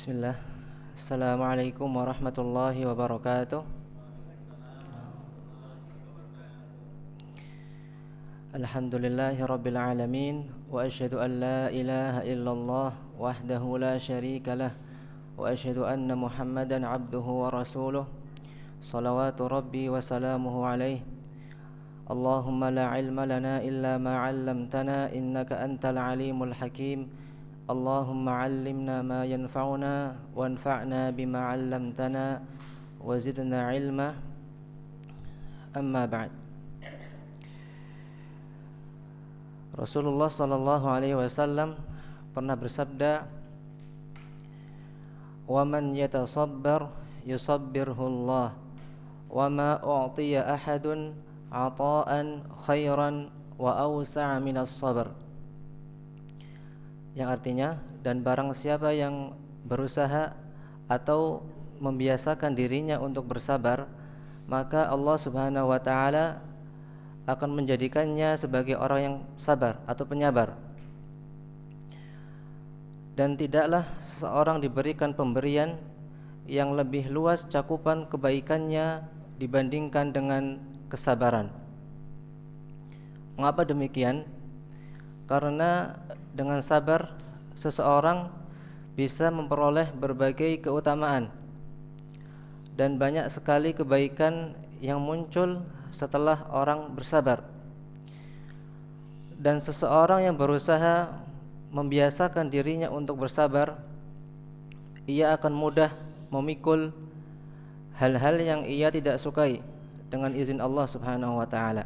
Bismillah. Assalamualaikum warahmatullahi wabarakatuh. Alhamdulillahi rabbil alamin. Wa asyhadu an la ilaha illallah wahdahu la syarika lah. Wa asyhadu anna Muhammadan abduhu wa rasuluh. Salawatu rabbi wa salamuhu alaihi. Allahumma la ilma lana illa ma 'allamtana innaka antal alimul hakim. Allahumma 'allimna ma yanfa'una wanfa'na bima 'allamtana wa zidna 'ilma. Amma ba'd. Rasulullah sallallahu alaihi wasallam pernah bersabda, "Wa man yatasabbar yusabbirhu Allah, wa ma u'tiya ahadun 'ata'an khairan wa awsa'a minas sabr." Yang artinya, dan barang siapa yang berusaha atau membiasakan dirinya untuk bersabar, maka Allah Subhanahu wa taala akan menjadikannya sebagai orang yang sabar atau penyabar. Dan tidaklah seseorang diberikan pemberian yang lebih luas cakupan kebaikannya dibandingkan dengan kesabaran. Mengapa demikian? Karena dengan sabar seseorang bisa memperoleh berbagai keutamaan dan banyak sekali kebaikan yang muncul setelah orang bersabar. Dan seseorang yang berusaha membiasakan dirinya untuk bersabar, ia akan mudah memikul hal-hal yang ia tidak sukai dengan izin Allah Subhanahu wa taala.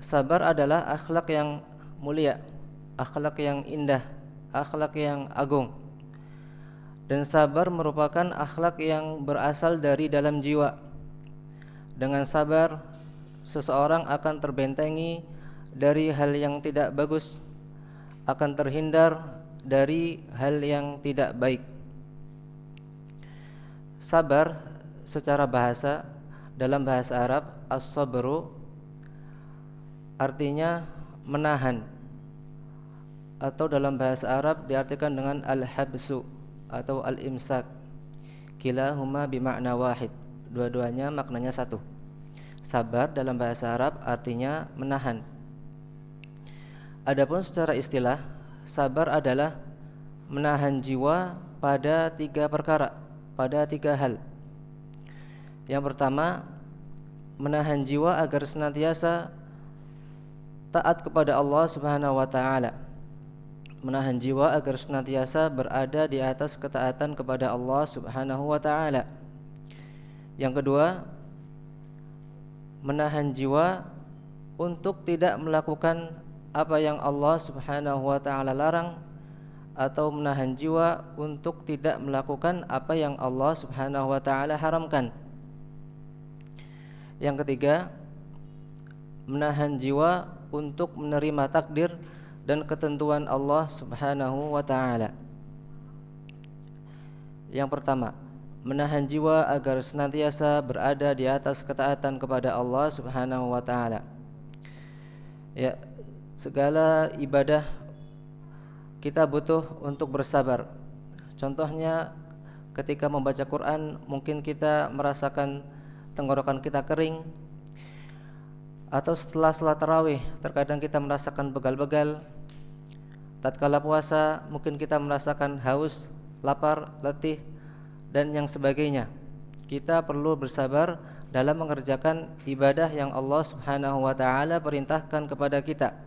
Sabar adalah akhlak yang mulia, akhlak yang indah, akhlak yang agung. Dan sabar merupakan akhlak yang berasal dari dalam jiwa. Dengan sabar, seseorang akan terbentengi dari hal yang tidak bagus, akan terhindar dari hal yang tidak baik. Sabar secara bahasa, dalam bahasa Arab, as-sabru artinya menahan, atau dalam bahasa Arab diartikan dengan al-habsu atau al-imsak. Kilahuma bimakna wahid, dua-duanya maknanya satu. Sabar dalam bahasa Arab artinya menahan. Adapun secara istilah, sabar adalah menahan jiwa pada tiga perkara, pada tiga hal. Yang pertama, menahan jiwa agar senantiasa taat kepada Allah Subhanahu wa taala. Menahan jiwa agar senantiasa berada di atas ketaatan kepada Allah Subhanahu wa taala. Yang kedua, menahan jiwa untuk tidak melakukan apa yang Allah Subhanahu wa taala larang, atau menahan jiwa untuk tidak melakukan apa yang Allah Subhanahu wa taala haramkan. Yang ketiga, menahan jiwa untuk menerima takdir dan ketentuan Allah Subhanahu wa taala. Yang pertama, menahan jiwa agar senantiasa berada di atas ketaatan kepada Allah Subhanahu wa taala. Ya, segala ibadah kita butuh untuk bersabar. Contohnya ketika membaca Quran, mungkin kita merasakan tenggorokan kita kering, atau setelah salat tarawih terkadang kita merasakan begal-begal. Tatkala puasa mungkin kita merasakan haus, lapar, letih, dan yang sebagainya. Kita perlu bersabar dalam mengerjakan ibadah yang Allah Subhanahu wa taala perintahkan kepada kita.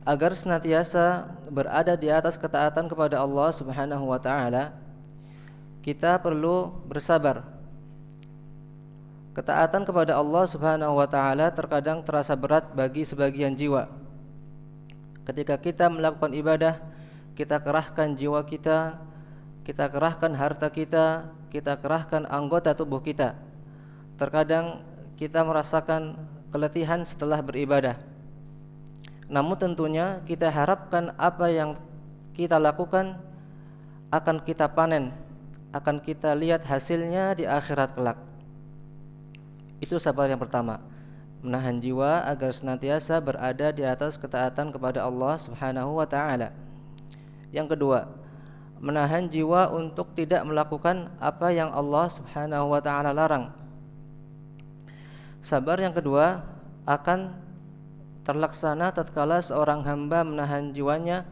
Agar senantiasa berada di atas ketaatan kepada Allah Subhanahu wa taala, kita perlu bersabar. Ketaatan kepada Allah Subhanahu wa taala terkadang terasa berat bagi sebagian jiwa. Ketika kita melakukan ibadah, kita kerahkan jiwa kita, kita kerahkan harta kita, kita kerahkan anggota tubuh kita. Terkadang kita merasakan keletihan setelah beribadah. Namun tentunya kita harapkan apa yang kita lakukan akan kita panen, akan kita lihat hasilnya di akhirat kelak. Itu sabar yang pertama. Menahan jiwa agar senantiasa berada di atas ketaatan kepada Allah Subhanahu wa taala. Yang kedua, menahan jiwa untuk tidak melakukan apa yang Allah Subhanahu wa taala larang. Sabar yang kedua akan terlaksana tatkala seorang hamba menahan jiwanya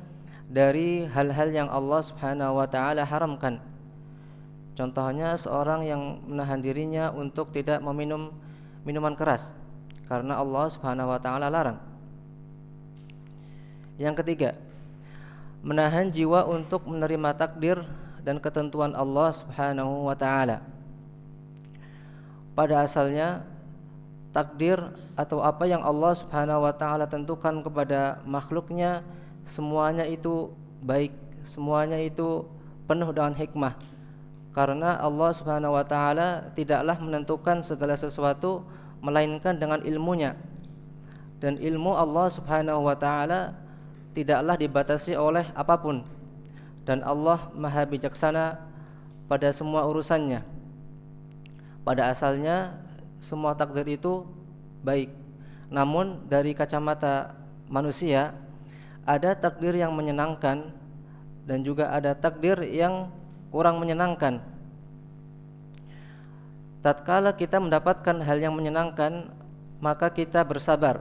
dari hal-hal yang Allah Subhanahu wa taala haramkan. Contohnya seorang yang menahan dirinya untuk tidak meminum minuman keras karena Allah Subhanahu wa taala larang. Yang ketiga, menahan jiwa untuk menerima takdir dan ketentuan Allah Subhanahu wa taala. Pada asalnya takdir atau apa yang Allah Subhanahu wa taala tentukan kepada makhluknya, semuanya itu baik, semuanya itu penuh dengan hikmah. Karena Allah Subhanahu wa taala tidaklah menentukan segala sesuatu melainkan dengan ilmunya. Dan ilmu Allah Subhanahu wa taala tidaklah dibatasi oleh apapun, dan Allah Maha bijaksana pada semua urusannya. Pada asalnya semua takdir itu baik, namun dari kacamata manusia ada takdir yang menyenangkan dan juga ada takdir yang kurang menyenangkan. Tatkala kita mendapatkan hal yang menyenangkan, maka kita bersabar.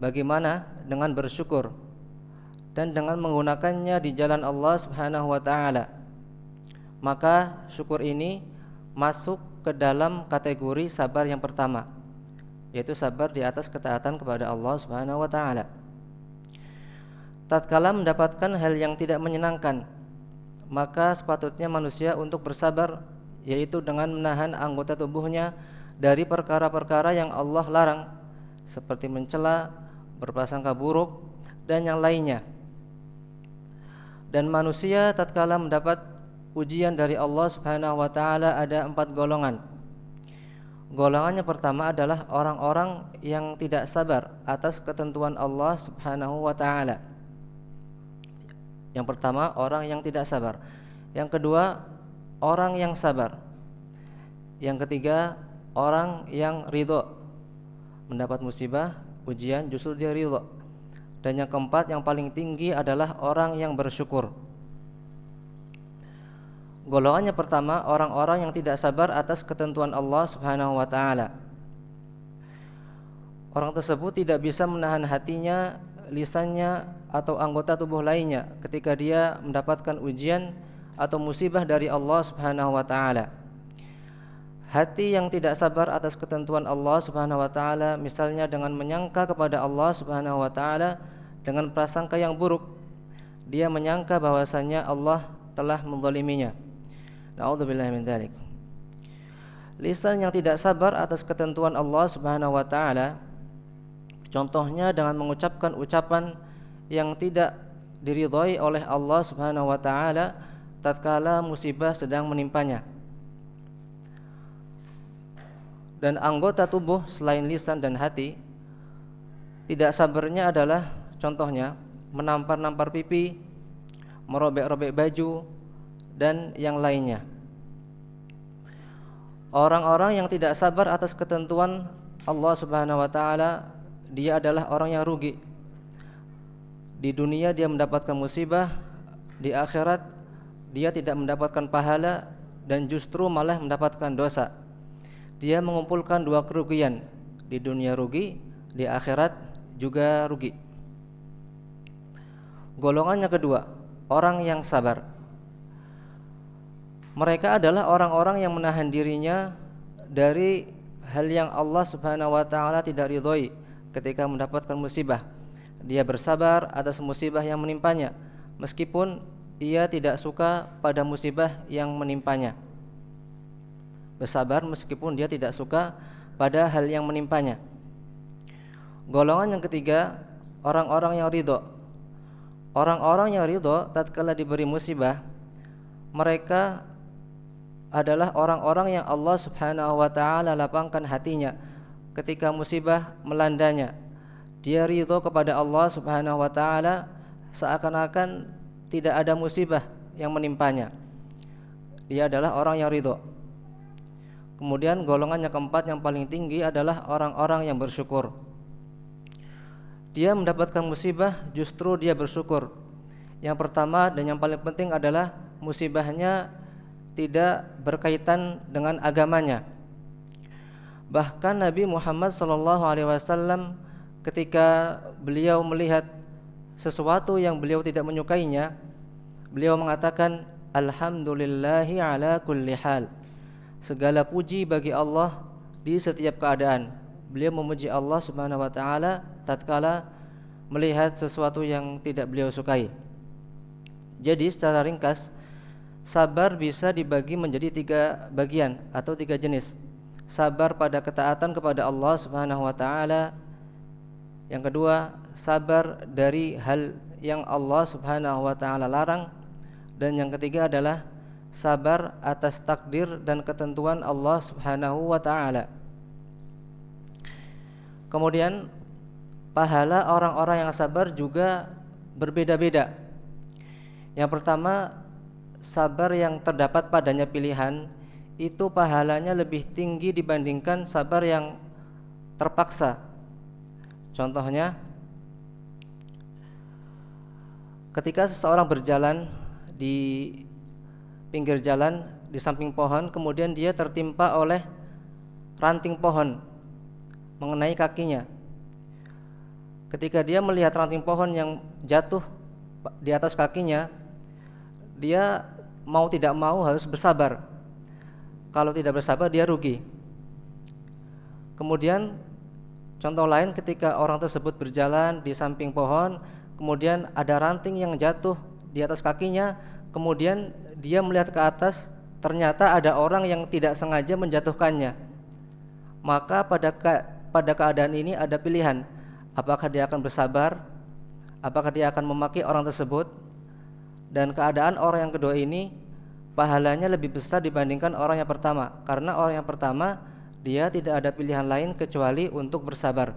Bagaimana dengan bersyukur dan dengan menggunakannya di jalan Allah Subhanahu wa taala? Maka syukur ini masuk ke dalam kategori sabar yang pertama, yaitu sabar di atas ketaatan kepada Allah Subhanahu wa taala. Tatkala mendapatkan hal yang tidak menyenangkan, maka sepatutnya manusia untuk bersabar, yaitu dengan menahan anggota tubuhnya dari perkara-perkara yang Allah larang, seperti mencela, berprasangka buruk, dan yang lainnya. Dan manusia tatkala mendapat ujian dari Allah Subhanahu wa taala ada 4 golongan. Golongan yang pertama adalah orang-orang yang tidak sabar atas ketentuan Allah Subhanahu wa taala. Yang pertama, orang yang tidak sabar. Yang kedua, orang yang sabar. Yang ketiga, orang yang ridho. Mendapat musibah, ujian, justru dia ridho. Dan yang keempat, yang paling tinggi adalah orang yang bersyukur. Golongan yang pertama, orang-orang yang tidak sabar atas ketentuan Allah Subhanahu wa taala. Orang tersebut tidak bisa menahan hatinya, lisannya, atau anggota tubuh lainnya ketika dia mendapatkan ujian atau musibah dari Allah Subhanahu wa taala. Hati yang tidak sabar atas ketentuan Allah Subhanahu wa taala, misalnya dengan menyangka kepada Allah Subhanahu wa taala dengan prasangka yang buruk. Dia menyangka bahwasanya Allah telah menzaliminya. Na'udzubillahi min dzalik. Lisan yang tidak sabar atas ketentuan Allah Subhanahu wa taala, contohnya dengan mengucapkan ucapan yang tidak diridhai oleh Allah Subhanahu wa taala tatkala musibah sedang menimpanya. Dan anggota tubuh selain lisan dan hati, tidak sabarnya adalah contohnya menampar-nampar pipi, merobek-robek baju, dan yang lainnya. Orang-orang yang tidak sabar atas ketentuan Allah Subhanahu wa taala, dia adalah orang yang rugi. Di dunia dia mendapatkan musibah, di akhirat dia tidak mendapatkan pahala dan justru malah mendapatkan dosa. Dia mengumpulkan 2 kerugian, di dunia rugi, di akhirat juga rugi. Golongan yang kedua, orang yang sabar. Mereka adalah orang-orang yang menahan dirinya dari hal yang Allah Subhanahu wa taala tidak ridhoi ketika mendapatkan musibah. Dia bersabar atas musibah yang menimpanya, meskipun ia tidak suka pada musibah yang menimpanya. Bersabar meskipun dia tidak suka pada hal yang menimpanya. Golongan yang ketiga, orang-orang yang ridho. Orang-orang yang ridho tatkala diberi musibah, mereka adalah orang-orang yang Allah Subhanahu wa taala lapangkan hatinya ketika musibah melandanya. Dia ridho kepada Allah Subhanahu wa taala seakan-akan tidak ada musibah yang menimpanya. Dia adalah orang yang ridho. Kemudian golongan yang keempat yang paling tinggi adalah orang-orang yang bersyukur. Dia mendapatkan musibah, justru dia bersyukur. Yang pertama dan yang paling penting adalah musibahnya tidak berkaitan dengan agamanya. Bahkan Nabi Muhammad SAW ketika beliau melihat sesuatu yang beliau tidak menyukainya, beliau mengatakan alhamdulillahi ala kulli hal. Segala puji bagi Allah di setiap keadaan. Beliau memuji Allah Subhanahu wa taala tatkala melihat sesuatu yang tidak beliau sukai. Jadi secara ringkas, sabar bisa dibagi menjadi 3 bagian atau 3 jenis. Sabar pada ketaatan kepada Allah Subhanahu wa taala. Yang kedua, sabar dari hal yang Allah Subhanahu wa taala larang. Dan yang ketiga adalah sabar atas takdir dan ketentuan Allah Subhanahu wa taala. Kemudian pahala orang-orang yang sabar juga berbeda-beda. Yang pertama, sabar yang terdapat padanya pilihan itu pahalanya lebih tinggi dibandingkan sabar yang terpaksa. Contohnya, ketika seseorang berjalan di pinggir jalan di samping pohon, kemudian dia tertimpa oleh ranting pohon mengenai kakinya. Ketika dia melihat ranting pohon yang jatuh di atas kakinya, dia mau tidak mau harus bersabar. Kalau tidak bersabar dia rugi. Kemudian contoh lain, ketika orang tersebut berjalan di samping pohon, kemudian ada ranting yang jatuh di atas kakinya, kemudian dia melihat ke atas, ternyata ada orang yang tidak sengaja menjatuhkannya. Maka pada keadaan ini ada pilihan, apakah dia akan bersabar, apakah dia akan memaki orang tersebut. Dan keadaan orang yang kedua ini pahalanya lebih besar dibandingkan orang yang pertama, karena orang yang pertama dia tidak ada pilihan lain kecuali untuk bersabar.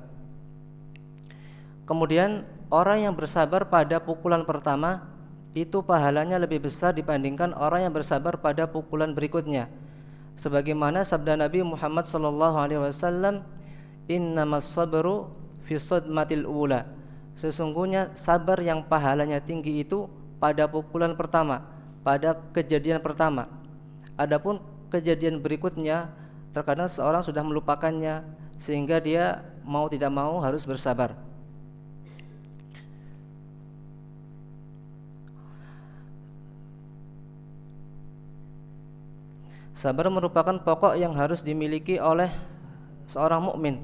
Kemudian orang yang bersabar pada pukulan pertama itu pahalanya lebih besar dibandingkan orang yang bersabar pada pukulan berikutnya. Sebagaimana sabda Nabi Muhammad SAW, innamas sabru fi sadmatil ula. Sesungguhnya sabar yang pahalanya tinggi itu pada pukulan pertama, pada kejadian pertama. Adapun kejadian berikutnya terkadang seorang sudah melupakannya sehingga dia mau tidak mau harus bersabar. Sabar merupakan pokok yang harus dimiliki oleh seorang mukmin.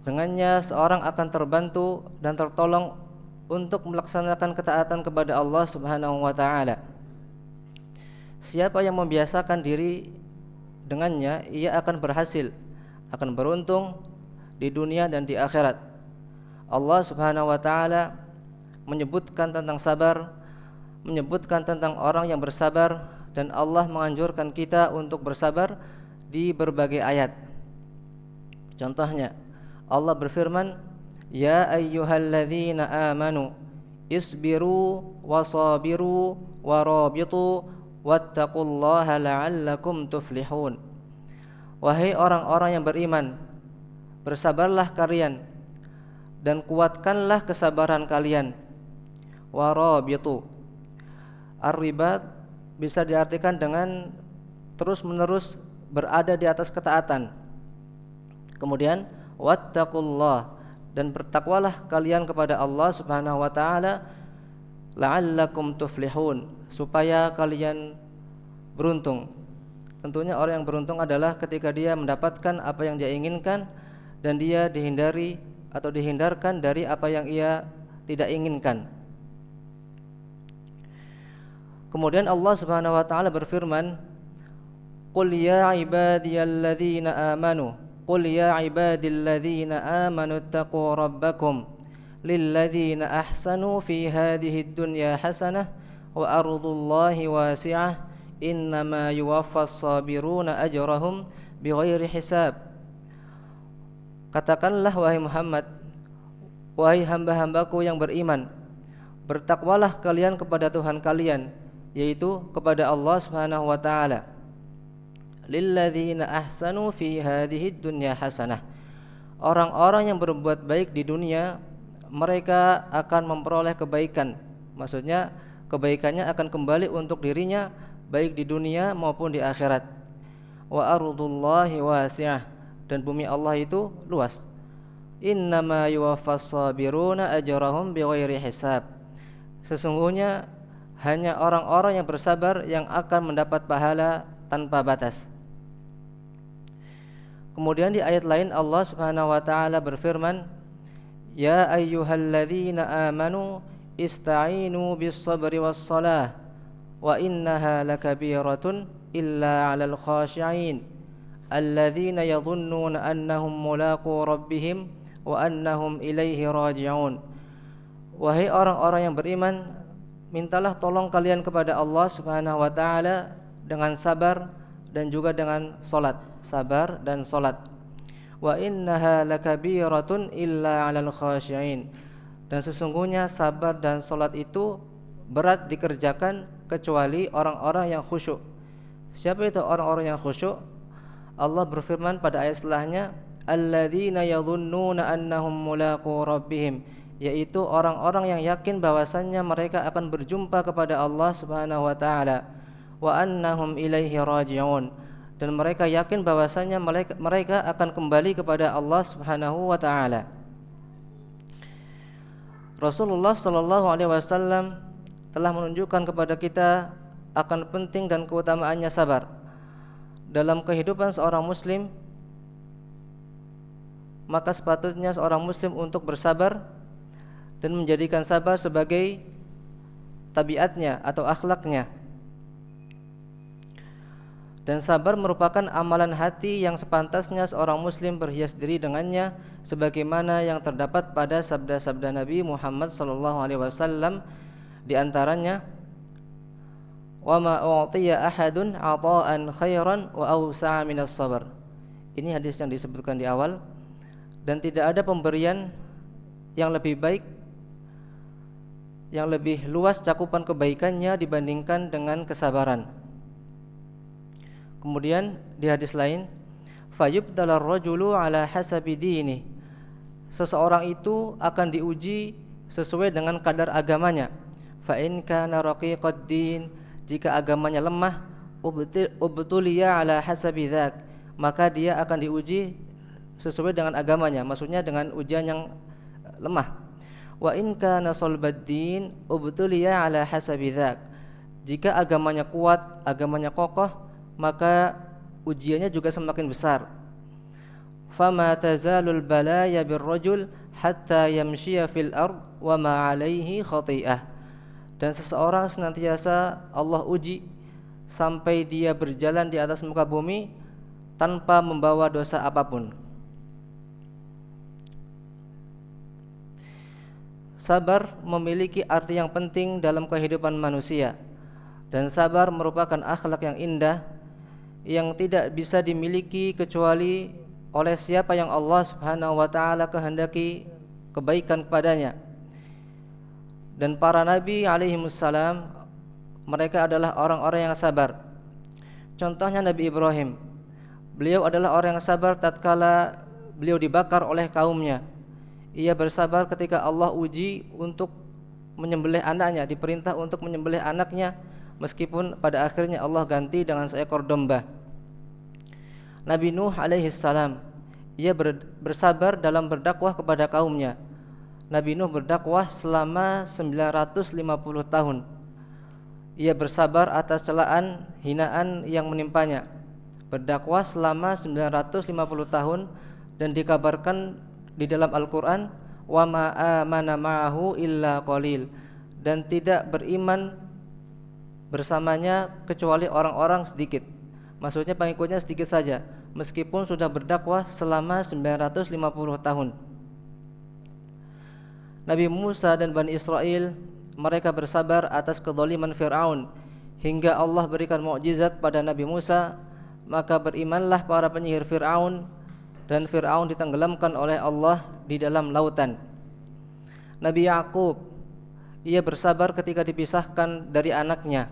Dengannya seorang akan terbantu dan tertolong untuk melaksanakan ketaatan kepada Allah Subhanahu wa taala. Siapa yang membiasakan diri dengannya, ia akan berhasil, akan beruntung di dunia dan di akhirat. Allah Subhanahu wa taala menyebutkan tentang sabar, menyebutkan tentang orang yang bersabar, dan Allah menganjurkan kita untuk bersabar di berbagai ayat. Contohnya, Allah berfirman, ya ayyuhalladzina amanu isbiru wasabiru warabitu wattaqullaha la'allakum tuflihun. Wahai orang-orang yang beriman, bersabarlah kalian dan kuatkanlah kesabaran kalian. Warabitu, ar-ribat bisa diartikan dengan terus-menerus berada di atas ketaatan. Kemudian wattaqullah, dan bertakwalah kalian kepada Allah Subhanahu wa taala, la'allakum tuflihun, supaya kalian beruntung. Tentunya orang yang beruntung adalah ketika dia mendapatkan apa yang dia inginkan dan dia dihindari atau dihindarkan dari apa yang ia tidak inginkan. Kemudian Allah Subhanahu wa taala berfirman, qul ya ibadiyalladzina amanu qul ya ibadilladzina amanu taqu rabbakum lilladzina ahsanu fi hadhihi dunya hasanah wa ardullahi wasi'ah innama yuwaffas sabiruna ajrahum bighairi hisab. Katakanlah wahai Muhammad, wahai hamba-hambaku yang beriman, bertakwalah kalian kepada Tuhan kalian, yaitu kepada Allah Subhanahu wa taala. Lilladzina ahsanu fi hadhihi dunya hasanah. Orang-orang yang berbuat baik di dunia, mereka akan memperoleh kebaikan Maksudnya kebaikannya akan kembali untuk dirinya baik di dunia maupun di akhirat. Wa ardullahi wasi'ah, dan bumi Allah itu luas. Innama yuwaffas sabiruna ajrahum bighairi hisab. Sesungguhnya hanya orang-orang yang bersabar yang akan mendapat pahala tanpa batas. Kemudian di ayat lain Allah Subhanahu wa taala berfirman, "Ya ayyuhalladzina amanu ista'inu bis-sabri was-shalah wa innaha lakabiratun illa 'alal khashi'in alladzina yadhunnuna annahum mulaqu rabbihim wa annahum ilaihi raji'un." Wahai orang-orang yang beriman, mintalah tolong kalian kepada Allah Subhanahu wa taala dengan sabar dan juga dengan salat. Sabar dan salat. Wa innaha lakabiratun illa 'alal khashi'in. Dan sesungguhnya sabar dan salat itu berat dikerjakan kecuali orang-orang yang khusyuk. Siapa itu orang-orang yang khusyuk? Allah berfirman pada ayat setelahnya, alladzina yadhunnuna annahum mulaqu rabbihim, yaitu orang-orang yang yakin bahwasannya mereka akan berjumpa kepada Allah Subhanahu wa taala, wa annahum ilaihi raji'un, dan mereka yakin bahwasannya mereka akan kembali kepada Allah Subhanahu wa taala. Rasulullah sallallahu alaihi wasallam telah menunjukkan kepada kita akan penting dan keutamaannya sabar dalam kehidupan seorang muslim. Maka sepatutnya seorang muslim untuk bersabar dan menjadikan sabar sebagai tabiatnya atau akhlaknya. Dan sabar merupakan amalan hati yang sepantasnya seorang muslim berhias diri dengannya, sebagaimana yang terdapat pada sabda-sabda Nabi Muhammad sallallahu alaihi wasallam, di antaranya, wa ma u'tiya ahadun 'ata'an khairan wa awsa'a minas sabr. Ini hadis yang disebutkan di awal. Dan tidak ada pemberian yang lebih baik, yang lebih luas cakupan kebaikannya dibandingkan dengan kesabaran. Kemudian di hadis lain, fayubtalar rajulu ala hasabi dini. Seseorang itu akan diuji sesuai dengan kadar agamanya. Fa in kana raqiqad din, jika agamanya lemah, ubtuliya ala hasabi dzak, maka dia akan diuji sesuai dengan agamanya, maksudnya dengan ujian yang lemah. Wa in kana sulbad din, ubtuliya ala hasabi dzak, jika agamanya kuat, agamanya kokoh, maka ujiannya juga semakin besar. Fama tazalul balaya birrajul hatta yamshiya fil ard wa ma alaihi khati'ah. Dan seseorang senantiasa Allah uji sampai dia berjalan di atas muka bumi tanpa membawa dosa apapun. Sabar memiliki arti yang penting dalam kehidupan manusia. Dan sabar merupakan akhlak yang indah yang tidak bisa dimiliki kecuali oleh siapa yang Allah Subhanahu wa taala kehendaki kebaikan kepadanya. Dan para nabi alaihimussalam, mereka adalah orang-orang yang sabar. Contohnya Nabi Ibrahim. Beliau adalah orang yang sabar tatkala beliau dibakar oleh kaumnya. Ia bersabar ketika Allah uji untuk menyembelih anaknya, diperintah untuk menyembelih anaknya, meskipun pada akhirnya Allah ganti dengan seekor domba. Nabi Nuh alaihissalam, ia bersabar dalam berdakwah kepada kaumnya. Nabi Nuh berdakwah selama 950 tahun. Ia bersabar atas celaan, hinaan yang menimpanya. Berdakwah selama 950 tahun, dan dikabarkan di dalam Al-Quran, wa ma amana ma'ahu illa qalil, dan tidak beriman bersamanya kecuali orang-orang sedikit. Maksudnya pengikutnya sedikit saja, meskipun sudah berdakwah selama 950 tahun. Nabi Musa dan Bani Israel, mereka bersabar atas kezaliman Fir'aun hingga Allah berikan mukjizat pada Nabi Musa. Maka berimanlah para penyihir Fir'aun, dan Fir'aun ditenggelamkan oleh Allah di dalam lautan. Nabi Yakub, ia bersabar ketika dipisahkan dari anaknya.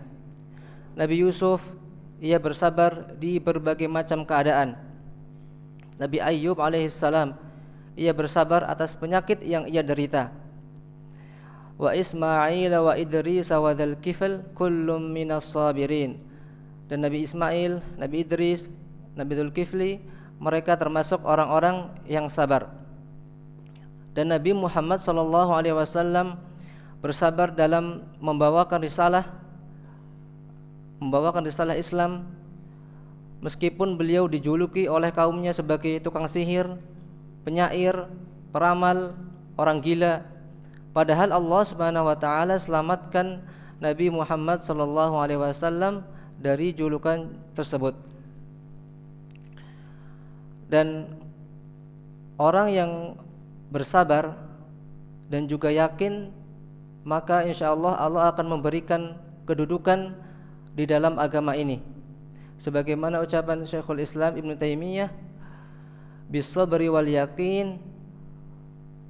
Nabi Yusuf, ia bersabar di berbagai macam keadaan. Nabi Ayyub alaihissalam, ia bersabar atas penyakit yang ia derita. wa Ismail wa Idris wa dzal kifl kullum minas sabirin. Dan Nabi Ismail, Nabi Idris, Nabi Dzulkifli, mereka termasuk orang-orang yang sabar. Dan Nabi Muhammad SAW bersabar dalam membawakan risalah Islam, meskipun beliau dijuluki oleh kaumnya sebagai tukang sihir, penyair, peramal, orang gila. Padahal Allah Subhanahu wa taala selamatkan Nabi Muhammad SAW dari julukan tersebut. Dan orang yang bersabar dan juga yakin, maka insyaallah Allah akan memberikan kedudukan di dalam agama ini. Sebagaimana ucapan Syekhul Islam Ibnu Taimiyah, bis-sabri wal yaqin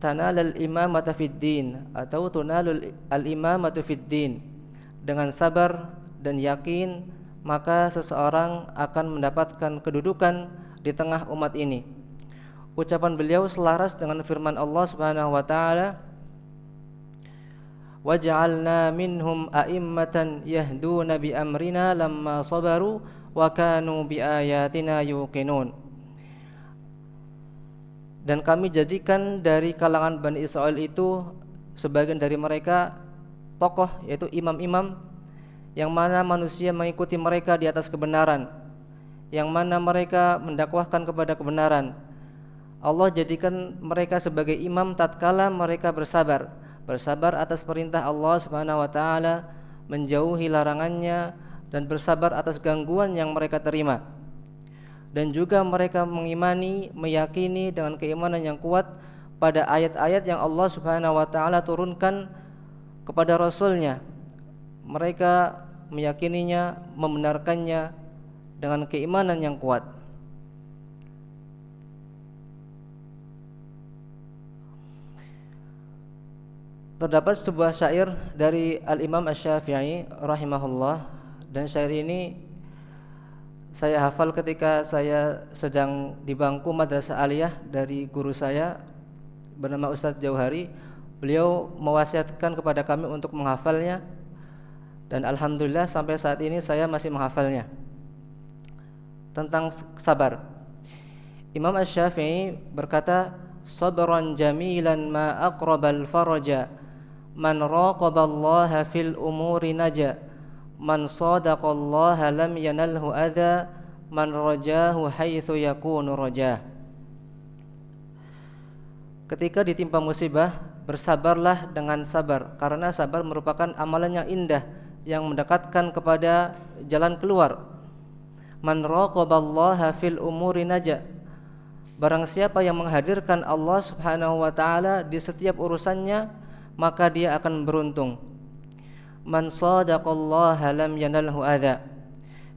tanalul imamata fid din, atau tunalul al-imamatu fid din. Dengan sabar dan yakin, maka seseorang akan mendapatkan kedudukan di tengah umat ini. Ucapan beliau selaras dengan firman Allah Subhanahu wa taala, waj'alna minhum a'immatan yahduna bi amrina lamma sabaru wa kanu bi ayatina yuqinun. Dan kami jadikan dari kalangan Bani Israel itu sebagian dari mereka tokoh, yaitu imam-imam, yang mana manusia mengikuti mereka di atas kebenaran, yang mana mereka mendakwahkan kepada kebenaran. Allah jadikan mereka sebagai imam tatkala mereka bersabar atas perintah Allah Subhanahu wa taala, menjauhi larangannya, dan bersabar atas gangguan yang mereka terima. Dan juga mereka mengimani, meyakini dengan keimanan yang kuat pada ayat-ayat yang Allah Subhanahu wa taala turunkan kepada Rasulnya. Mereka meyakininya, membenarkannya dengan keimanan yang kuat. Terdapat sebuah syair dari Al-Imam Asy-Syafi'i rahimahullah, dan syair ini saya hafal ketika saya sedang di bangku madrasah aliyah dari guru saya bernama Ustadz Jauhari. Beliau mewasiatkan kepada kami untuk menghafalnya, dan alhamdulillah sampai saat ini saya masih menghafalnya. Tentang sabar, Imam Asy-Syafi'i berkata, sabran jamilan ma aqrabal faraja, man raqaballaha fil umuri naja, man sadaqallaha lam yanalhu adha, man rajahu haitsu yakunu rajah. Ketika ditimpa musibah, bersabarlah dengan sabar, karena sabar merupakan amalan yang indah yang mendekatkan kepada jalan keluar. Man raqaballaha fil umuri naja, barang siapa yang menghadirkan Allah Subhanahu wa taala di setiap urusannya, maka dia akan beruntung. Man sadaqallaha lam yanalhu adza,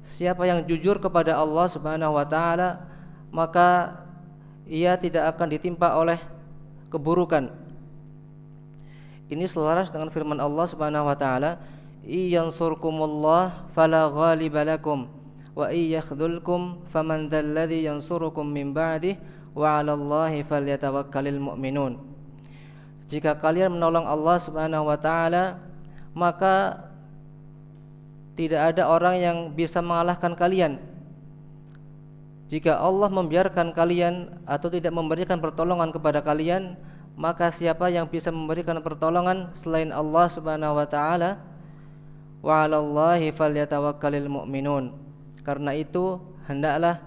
siapa yang jujur kepada Allah Subhanahu wa taala, maka ia tidak akan ditimpa oleh keburukan. Ini selaras dengan firman Allah Subhanahu wa taala, iyansurkumullah fala ghaliba lakum wa iyakhdhulkum faman dzalladzi yansurukum min ba'dih wa 'alallahi falyatawakkalul mu'minun. Jika kalian menolong Allah Subhanahu wa taala, maka tidak ada orang yang bisa mengalahkan kalian. Jika Allah membiarkan kalian atau tidak memberikan pertolongan kepada kalian, maka siapa yang bisa memberikan pertolongan selain Allah Subhanahu wa taala? Wa 'alallahi falyatawakkalul mu'minun. Karena itu hendaklah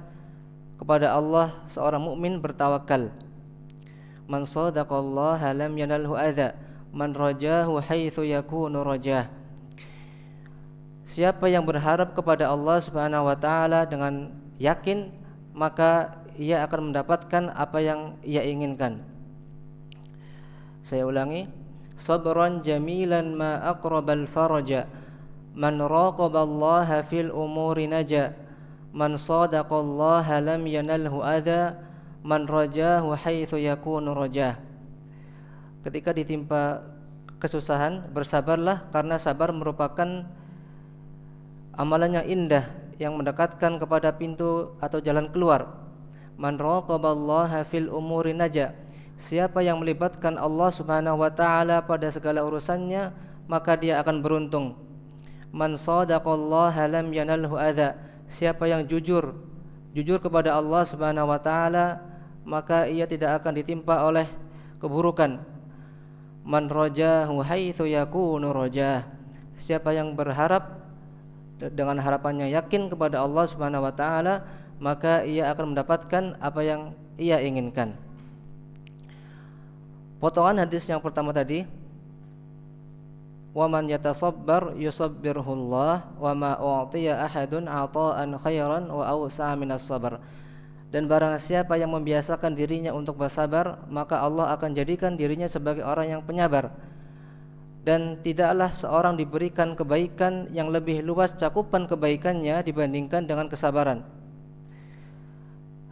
kepada Allah seorang mukmin bertawakal. Man sadaqallaha lam yanalhu adza, man rajahu haitsu yakunu rajah. Siapa yang berharap kepada Allah Subhanahu wa taala dengan yakin, maka ia akan mendapatkan apa yang ia inginkan. Saya ulangi, sabran jamilan ma aqrabal faraja, man raqaballaha fil umuri naja, man sadaqallaha lam yanalhu adza, man rajahu haitsu yakunu rajah. Ketika ditimpa kesusahan, bersabarlah, karena sabar merupakan amalan yang indah yang mendekatkan kepada pintu atau jalan keluar. Man raqaballaha fil umuri naja, Siapa yang melibatkan Allah Subhanahu wa taala pada segala urusannya, maka dia akan beruntung. Man shadaqallaha lam yanalhu adza. Siapa yang jujur kepada Allah Subhanahu wa taala, maka ia tidak akan ditimpa oleh keburukan. Man rajahu haitsu yakunu rajah. Siapa yang berharap dengan harapannya yakin kepada Allah Subhanahu wa taala, maka ia akan mendapatkan apa yang ia inginkan. Potongan hadis yang pertama tadi, wa man yatasabbar yusabbirhullah wa ma u'tiya ahadun 'ata'an khairan wa awsa'a minas sabr. Dan barang siapa yang membiasakan dirinya untuk bersabar, maka Allah akan jadikan dirinya sebagai orang yang penyabar. Dan tidaklah seorang diberikan kebaikan yang lebih luas cakupan kebaikannya dibandingkan dengan kesabaran.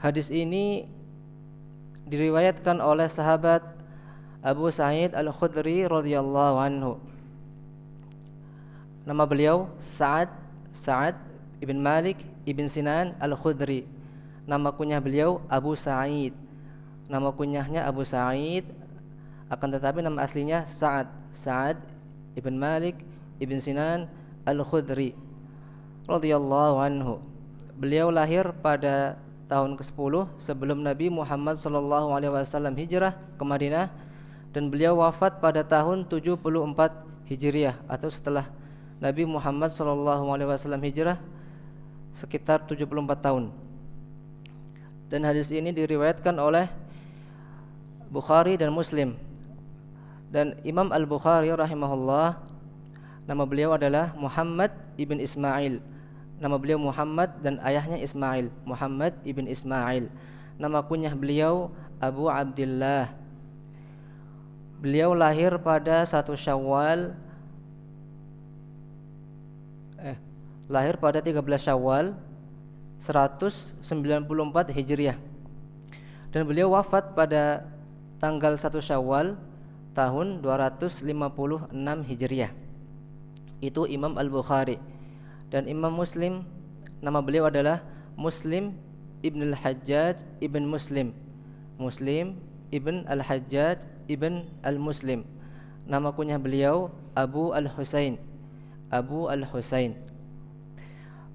Hadis ini diriwayatkan oleh sahabat Abu Sa'id Al-Khudri radhiyallahu anhu. Nama beliau Sa'ad ibn Malik ibn Sinan Al-Khudri. Nama kunyah beliau Abu Sa'id. Nama kunyahnya Abu Sa'id, akan tetapi nama aslinya Sa'ad ibn Malik ibn Sinan Al-Khudri radhiyallahu anhu. Beliau lahir pada tahun ke-10 sebelum Nabi Muhammad SAW hijrah ke Madinah, dan beliau wafat pada tahun 74 Hijriah atau setelah Nabi Muhammad SAW hijrah sekitar 74 tahun. Dan hadis ini diriwayatkan oleh Bukhari dan Muslim. Dan Imam Al-Bukhari rahimahullah, nama beliau adalah Muhammad ibn Ismail. Nama beliau Muhammad dan ayahnya Ismail, Muhammad ibn Ismail. Nama kunyah beliau Abu Abdillah. Beliau lahir pada 1 Syawal, lahir pada 13 Syawal 194 Hijriah. Dan beliau wafat pada tanggal 1 Syawal tahun 256 Hijriah. Itu Imam Al-Bukhari. Dan Imam Muslim, nama beliau adalah Muslim ibn Al-Hajjaj ibn Muslim. Muslim ibn Al-Hajjaj ibn Al-Muslim. Nama kunyah beliau Abu Al-Husain. Abu Al-Husain.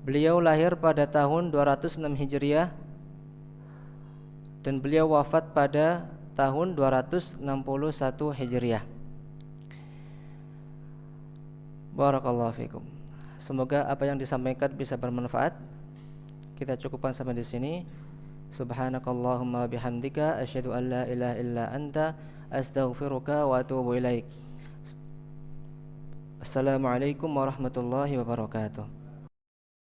Beliau lahir pada tahun 206 Hijriah dan beliau wafat pada tahun 261 Hijriah. Barakallahu fikum. Semoga apa yang disampaikan bisa bermanfaat. Kita cukupkan sampai di sini. Subhanakallahumma bihamdika asyhadu an la ilaha illa anta astaghfiruka wa atubu ilaik. Assalamualaikum warahmatullahi wabarakatuh.